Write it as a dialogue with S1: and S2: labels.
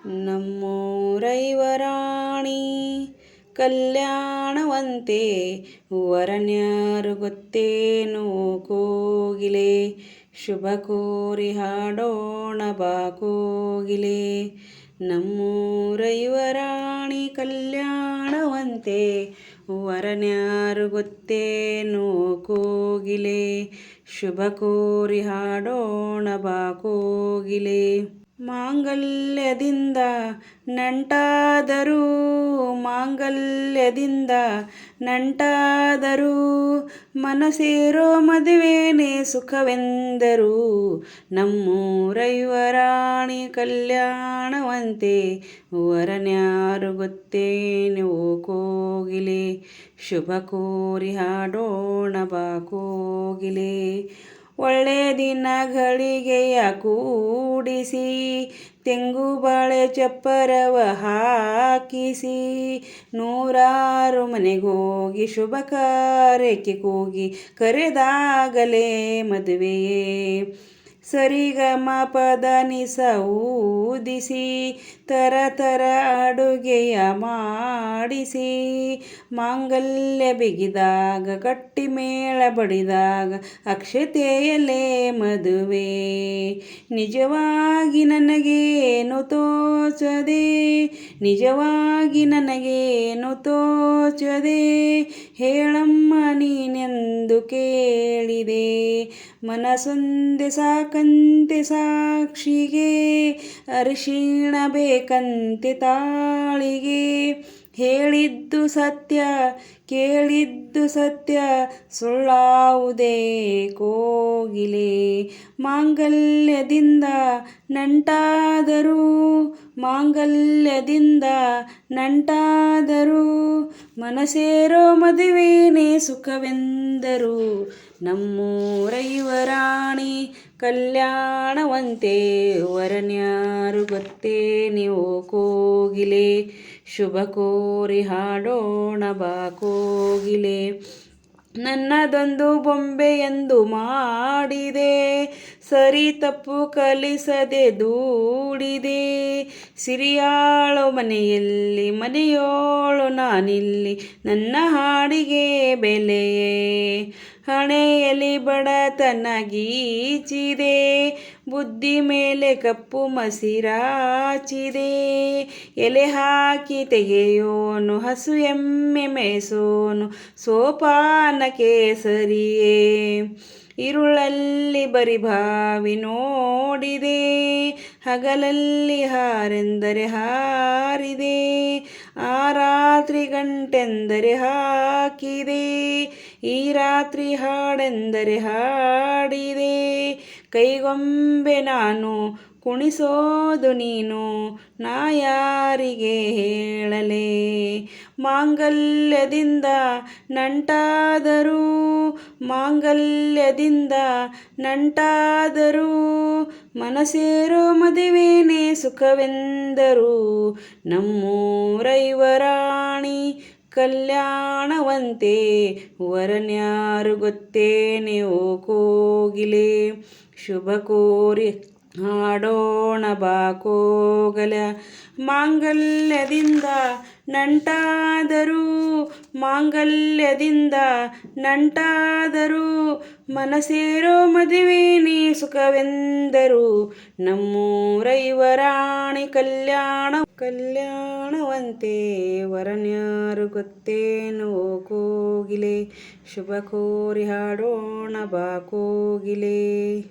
S1: ನಮ್ಮೂರೈವರಾಣಿ ಕಲ್ಯಾಣವಂತೆ ವರನ್ಯಾರು ಗೊತ್ತೇನು ಕೋಗಿಲೆ ಶುಭ ಕೋರಿ ಹಾಡೋಣ ಬಾ ಕೋಗಿಲೆ. ನಮ್ಮೂರೈವರಾಣಿ ಕಲ್ಯಾಣವಂತೆ ವರನ್ಯಾರು ಗೊತ್ತೇನು ಕೋಗಿಲೆ ಶುಭ ಕೋರಿ ಹಾಡೋಣ ಬಾ ಕೋಗಿಲೆ. ಮಾಂಗಲ್ಯದಿಂದ ನಂಟಾದರೂ ಮಾಂಗಲ್ಯದಿಂದ ನಂಟಾದರೂ ಮನಸೇರೋ ಮದುವೆನೇ ಸುಖವೆಂದರು. ನಮ್ಮೂರೈವರಾಣಿ ಕಲ್ಯಾಣವಂತೆ ವರನ್ಯಾರು ಗೊತ್ತೇನು ಕೋಗಿಲೆ ಶುಭ ಕೋರಿ ಹಾಡೋಣ ಬಾ ಕೋಗಿಲೆ. ಒಳ್ಳೆ ದಿನಗಳಿಗೆಯ ಕೂಡಿಸಿ ತೆಂಗು ಬಾಳೆ ಚಪ್ಪರವ ಹಾಕಿಸಿ ನೂರಾರು ಮನೆಗೋಗಿ ಶುಭ ಕಾರ್ಯಕ್ಕೆ ಕೂಗಿ ಕರೆದಾಗಲೇ ಮದುವೆಯೇ. ಸರಿಗಮ ಪದ ನಿಸ ಊದಿಸಿ ತರ ತರ ಅಡುಗೆಯ ಮಾಡಿಸಿ ಮಾಂಗಲ್ಯ ಬಿಗಿದಾಗ ಗಟ್ಟಿ ಮೇಳ ಬಡಿದಾಗ ಅಕ್ಷತೆಯಲ್ಲೇ ಮದುವೆ. ನಿಜವಾಗಿ ನನಗೇನು ತೋಚದೆ ನಿಜವಾಗಿ ನನಗೇನು ತೋಚದೆ ಹೇಳಮ್ಮ ನೀನೆಂದು ಕೇಳಿದೆ. ಮನಸೊಂದೆ ಸಾಕಂತೆ ಸಾಕ್ಷಿಗೆ ಅರಿಶಿಣ ಬೇಕಂತೆ ತಾಳಿಗೆ. ಹೇಳಿದ್ದು ಸತ್ಯ ಕೇಳಿದ್ದು ಸತ್ಯ ಸುಳ್ಳಾವುದೇ ಕೋಗಿಲೆ. ಮಾಂಗಲ್ಯದಿಂದ ನಂಟಾದರೂ ಮಾಂಗಲ್ಯದಿಂದ ನಂಟಾದರೂ ಮನಸೇರೋ ಮದುವೆನೇ ಸುಖವೆಂದರು. ನಮ್ಮೂರೈವರಾಣಿ ಕಲ್ಯಾಣವಂತೆ ವರನ್ಯಾರು ಗೊತ್ತೇನು ಕೋಗಿಲೆ ಶುಭ ಕೋರಿ ಹಾಡೋಣ ಬಾ ಕೋಗಿಲೆ. ನನ್ನದೊಂದು ಬೊಂಬೆಯೆಂದು ಮಾಡಿದೆ ಸರಿ ತಪ್ಪು ಕಲಿಸದೆ ದೂಡಿದೆ. ಸಿರಿಯಾಳೋ ಮನೆಯಲ್ಲಿ ಮನೆಯೋಳು ನಾನಿಲ್ಲಿ ನನ್ನ ಹಾಡಿಗೆ ಬೆಲೆಯೇ. ಹಣೆಯಲ್ಲಿ ಬಡತನ ಗೀಚಿದೆ ಬುದ್ಧಿ ಮೇಲೆ ಕಪ್ಪು ಮಸಿರಾಚಿದೆ. ಎಲೆ ಹಾಕಿ ತೆಗೆಯೋನು ಹಸು ಎಮ್ಮೆ ಮೇಸೋನು ಸೋಪಾನ ಕೇಸರಿಯೇ. ಇರುಳಲ್ಲಿ ಬರಿಭಾವಿ ನೋಡಿದೆ ಹಗಲಲ್ಲಿ ಹಾರೆಂದರೆ ಹಾರಿದೆ. ಆ ರಾತ್ರಿ ಗಂಟೆಂದರೆ ಹಾಕಿದೆ ಈ ರಾತ್ರಿ ಹಾಡೆಂದರೆ ಹಾಡಿದೆ. ಕೈಗೊಂಬೆ ನಾನು ಕುಣಿಸೋದು ನೀನು ನಾ ಯಾರಿಗೆ ಹೇಳಲೇ. ಮಾಂಗಲ್ಯದಿಂದ ನಂಟಾದರೂ ಮಾಂಗಲ್ಯದಿಂದ ನಂಟಾದರೂ ಮನಸೇರೋ ಮದುವೆನೇ ಸುಖವೆಂದರು. ನಮ್ಮೂರೈವರಾಣಿ ಕಲ್ಯಾಣವಂತೆ ವರನ್ಯಾರು ಗೊತ್ತೇನು ಕೋಗಿಲೆ ಶುಭ ಕೋರಿ ಹಾಡೋಣ ಬಾ ಕೋಗಿಲೆ. ಮಾಂಗಲ್ಯದಿಂದ ನಂಟಾದರೂ ಮಾಂಗಲ್ಯದಿಂದ ನಂಟಾದರೂ ಮನಸೇರೋ ಮದುವೆನೇ ಸುಖವೆಂದರು. ನಮ್ಮೂರೈವರಾಣಿ ಕಲ್ಯಾಣವಂತೆ ವರನ್ಯಾರು ಗೊತ್ತೇನು ಕೋಗಿಲೆ ಶುಭ ಕೋರಿ ಹಾಡೋಣ ಬಾ ಕೋಗಿಲೆ.